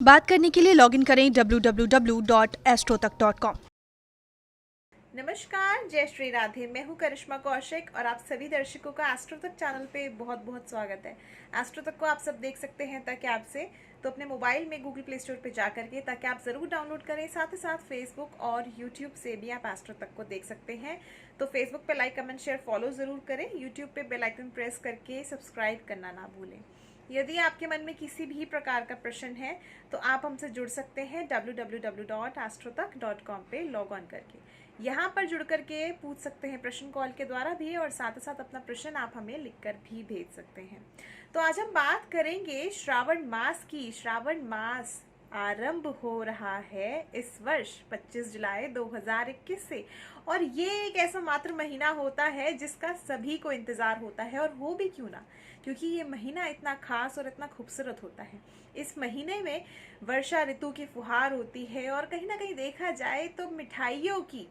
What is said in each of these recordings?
बात करने के लिए लॉगिन करें www.astrotak.com। नमस्कार, जय श्री राधे। मैं हूँ करिश्मा कौशिक और आप सभी दर्शकों का एस्ट्रो तक चैनल पे बहुत बहुत स्वागत है। एस्ट्रो तक को आप सब देख सकते हैं तक ऐप से, तो अपने मोबाइल में गूगल प्ले स्टोर पे जा करके तक ऐप ज़रूर डाउनलोड करें। साथ ही साथ फेसबुक और यूट्यूब से भी आप एस्ट्रो तक को देख सकते हैं। तो फेसबुक पे लाइक, कमेंट, शेयर, फॉलो ज़रूर करें। यूट्यूब पे बेल आइकन प्रेस करके सब्सक्राइब करना ना भूलें। यदि आपके मन में किसी भी प्रकार का प्रश्न है तो आप हमसे जुड़ सकते हैं www.astrotak.com पे लॉग ऑन करके। यहाँ पर जुड़ करके पूछ सकते हैं प्रश्न कॉल के द्वारा भी, और साथ ही साथ अपना प्रश्न आप हमें लिखकर भी भेज सकते हैं। तो आज हम बात करेंगे श्रावण मास की। श्रावण मास आरंभ हो रहा है इस वर्ष 25 जुलाई 2021 से, और ये एक ऐसा मात्र महीना होता है जिसका सभी को इंतजार होता है। और वो भी क्यों ना, क्योंकि ये महीना इतना खास और इतना खूबसूरत होता है। इस महीने में वर्षा ऋतु की फुहार होती है, और कहीं ना कहीं देखा जाए तो मिठाइयों की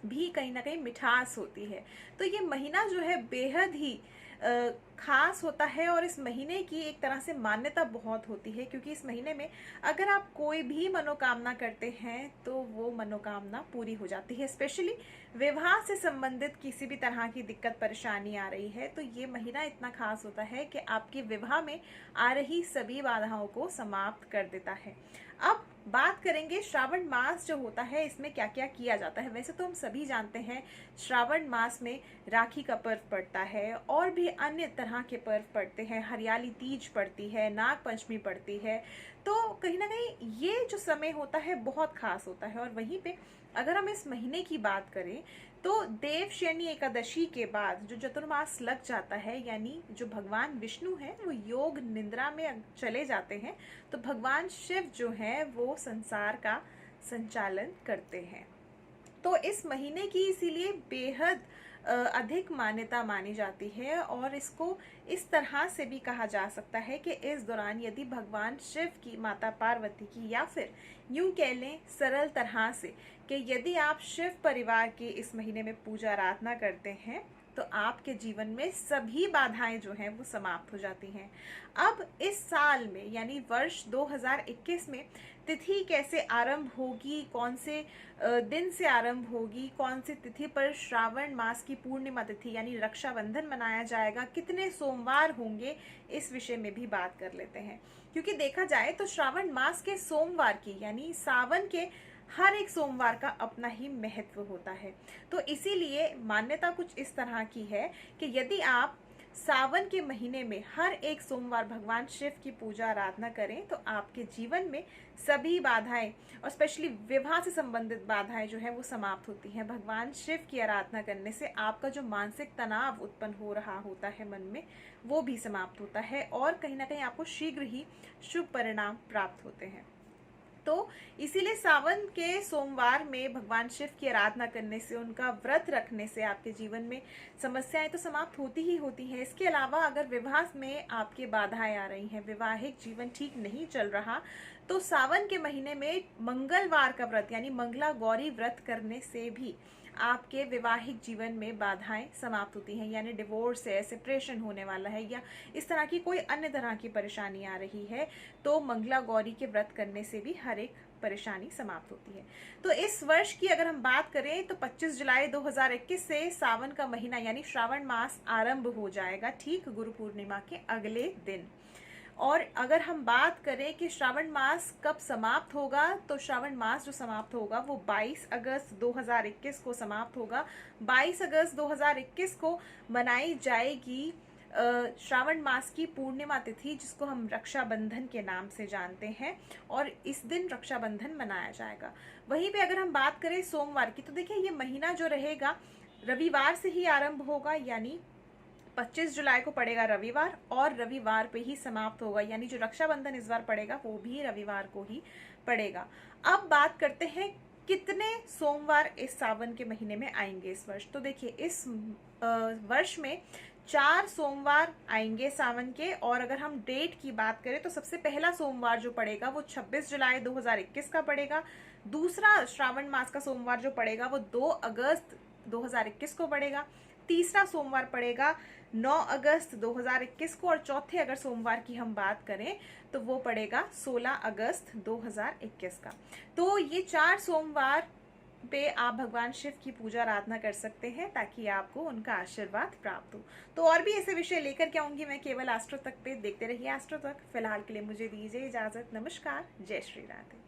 भी कहीं ना कहीं मिठास होती है। तो ये महीना जो है बेहद ही खास होता है, और इस महीने की एक तरह से मान्यता बहुत होती है, क्योंकि इस महीने में अगर आप कोई भी मनोकामना करते हैं तो वो मनोकामना पूरी हो जाती है। स्पेशली विवाह से संबंधित किसी भी तरह की दिक्कत परेशानी आ रही है तो ये महीना इतना खास होता है कि आपके विवाह में आ रही सभी बाधाओं को समाप्त कर देता है। अब बात करेंगे श्रावण मास जो होता है इसमें क्या क्या किया जाता है। वैसे तो हम सभी जानते हैं श्रावण मास में राखी का पर्व पड़ता है, और भी अन्य तरह के पर्व पड़ते हैं। हरियाली तीज पड़ती है, नाग पंचमी पड़ती है। तो कहीं ना कहीं ये जो समय होता है बहुत खास होता है। और वहीं पे अगर हम इस महीने की बात करें तो देवशयनी एकादशी के बाद जो चतुर्मास लग जाता है, यानी जो भगवान विष्णु है वो योग निद्रा में चले जाते हैं, तो भगवान शिव जो है वो संसार का संचालन करते हैं। तो इस महीने की इसीलिए बेहद अधिक मान्यता मानी जाती है, और इसको इस तरह से भी कहा जा सकता है कि इस दौरान यदि भगवान शिव की, माता पार्वती की, या फिर यूं कह लें सरल तरह से कि यदि आप शिव परिवार की इस महीने में पूजा आराधना करते हैं तो आपके जीवन में सभी बाधाएं जो हैं वो समाप्त हो जाती हैं। अब इस साल में यानी वर्ष 2021 में तिथि कैसे आरंभ होगी, कौन से दिन से आरंभ होगी, कौन सी तिथि पर श्रावण मास की पूर्णिमा तिथि यानी रक्षाबंधन मनाया जाएगा, कितने सोमवार होंगे, इस विषय में भी बात कर लेते हैं। क्योंकि देखा जाए तो श्रावण मास के सोमवार की यानी सावन के हर एक सोमवार का अपना ही महत्व होता है। तो इसीलिए मान्यता कुछ इस तरह की है कि यदि आप सावन के महीने में हर एक सोमवार भगवान शिव की पूजा आराधना करें तो आपके जीवन में सभी बाधाएं, और स्पेशली विवाह से संबंधित बाधाएं जो है वो समाप्त होती हैं। भगवान शिव की आराधना करने से आपका जो मानसिक तनाव उत्पन्न हो रहा होता है मन में, वो भी समाप्त होता है, और कहीं ना कहीं आपको शीघ्र ही शुभ परिणाम प्राप्त होते हैं। तो इसीलिए सावन के सोमवार में भगवान शिव की आराधना करने से, उनका व्रत रखने से आपके जीवन में समस्याएं तो समाप्त होती ही होती हैं। इसके अलावा अगर विवाह में आपके बाधाएं आ रही हैं, वैवाहिक जीवन ठीक नहीं चल रहा, तो सावन के महीने में मंगलवार का व्रत यानी मंगला गौरी व्रत करने से भी आपके वैवाहिक जीवन में बाधाएं समाप्त होती हैं। यानी डिवोर्स है, सेपरेशन होने वाला है, या इस तरह की कोई अन्य तरह की परेशानी आ रही है, तो मंगला गौरी के व्रत करने से भी हर एक परेशानी समाप्त होती है। तो इस वर्ष की अगर हम बात करें तो 25 जुलाई 2021 से सावन का महीना यानी श्रावण मास आरंभ हो जाएगा, ठीक गुरु पूर्णिमा के अगले दिन। और अगर हम बात करें कि श्रावण मास कब समाप्त होगा, तो श्रावण मास जो समाप्त होगा वो 22 अगस्त 2021 को समाप्त होगा। 22 अगस्त 2021 को मनाई जाएगी श्रावण मास की पूर्णिमा तिथि, जिसको हम रक्षाबंधन के नाम से जानते हैं, और इस दिन रक्षाबंधन मनाया जाएगा। वहीं पे अगर हम बात करें सोमवार की, तो देखिए ये महीना जो रहेगा रविवार से ही आरंभ होगा, यानी 25 जुलाई को पड़ेगा रविवार, और रविवार पे ही समाप्त होगा। यानी जो रक्षाबंधन इस बार पड़ेगा वो भी रविवार को ही पड़ेगा। अब बात करते हैं कितने सोमवार इस सावन के महीने में आएंगे इस वर्ष। तो देखिए इस वर्ष में 4 सोमवार आएंगे सावन के, और अगर हम डेट की बात करें तो सबसे पहला सोमवार जो पड़ेगा वो 26 जुलाई 2021 का पड़ेगा। दूसरा श्रावण मास का सोमवार जो पड़ेगा वो 2 अगस्त 2021 को पड़ेगा। तीसरा सोमवार पड़ेगा 9 अगस्त 2021 को, और चौथे अगर सोमवार की हम बात करें तो वो पड़ेगा 16 अगस्त 2021 का। तो ये 4 सोमवार पे आप भगवान शिव की पूजा आराधना कर सकते हैं ताकि आपको उनका आशीर्वाद प्राप्त हो। तो और भी ऐसे विषय लेकर के आऊंगी मैं केवल एस्ट्रो तक पे। देखते रहिए एस्ट्रो तक। फिलहाल के लिए मुझे दीजिए इजाजत। नमस्कार, जय श्री राधे।